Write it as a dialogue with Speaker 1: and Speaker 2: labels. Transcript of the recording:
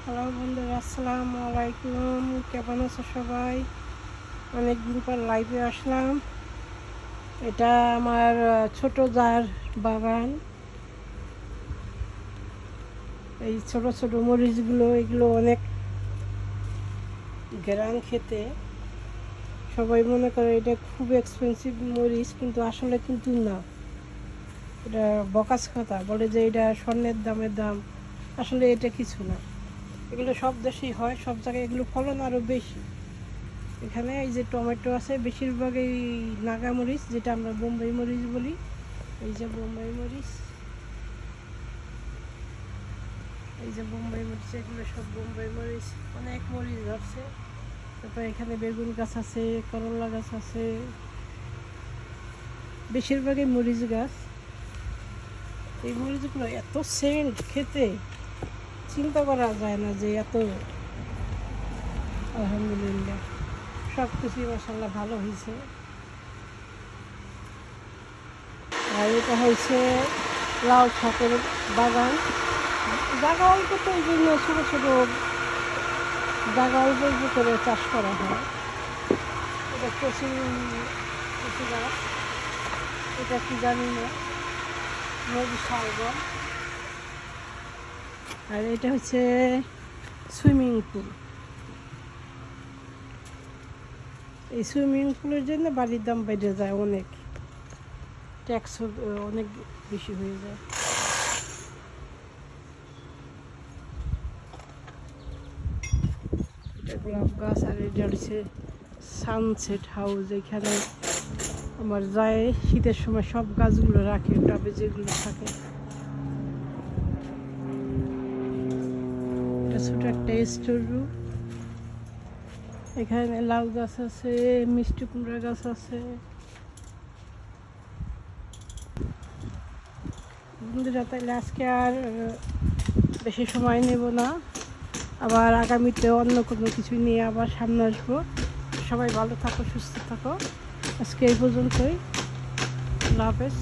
Speaker 1: Hello বন্ধুরা, আসসালামু আলাইকুম। কেমন আছো সবাই? অনেকদিন পর লাইভে আসলাম। এটা আমার ছোট জার বাগান। এই ছোট ছোট মরিচগুলো, এগুলো অনেক গ্রান খেতে। সবাই মনে করে এটা খুব এক্সপেন্সিভ মরিচ, কিন্তু আসলে কিন্তু না। এটা বকাস কথা, বলে যে এটা স্বর্ণের দামের দাম। আসলে এটা কিছু না। এগুলো সব দেশেই হয়, সব জায়গায় এগুলো ফলন আরও বেশি। এখানে এই যে টমেটো আছে, বেশিরভাগ এই নাগা মরিচ, যেটা আমরা বোম্বাই মরিচ বলি। এই যে বোম্বাই মরিচ, এই যে বোম্বাই মরিচ, এগুলো সব বোম্বাই মরিচ। অনেক মরিচ ধরছে। তারপর এখানে বেগুন গাছ আছে, করলা গাছ আছে, বেশিরভাগই মরিচ গাছ। এই মরিচগুলো এত সেন্ট খেতে, চিন্তা করা যায় না যে এত। আলহামদুলিল্লাহ, সব কিছুই মাশাআল্লাহ ভালো হয়েছে। আর এটা হয়েছে লাউ শাকের বাগান। জায়গা অল্প, তো এই জন্য ছোটো ছোটো জায়গা অল্প অল্প করে চাষ করা হয়। এটা কচু কচু গাছ, এটা কি জানি না, নদী শালগম। আর এটা হচ্ছে সুইমিং পুল। এই সুইমিং পুলের জন্য বাড়ির দাম বেড়ে যায় অনেক, ট্যাক্সও অনেক বেশি হয়ে যায়। গোলাপ গাছ। আর এটা হচ্ছে সানসেট হাউস। এখানে আমার যায় শীতের সময় সব গাছগুলো রাখে, টবে যেগুলো থাকে। এটা ছোট একটা স্টোর রুম। এখানে লাউ গাছ আছে, মিষ্টি কুমড়া গাছ আছে। বন্ধুরা, তাইলে আজকে আর বেশি সময় নেব না, আবার আগামীতে অন্য কোনো কিছু নিয়ে আবার সামনে আসবো। সবাই ভালো থাকো, সুস্থ থাকো। আজকে এই পর্যন্তই। আল্লাহ হাফেজ।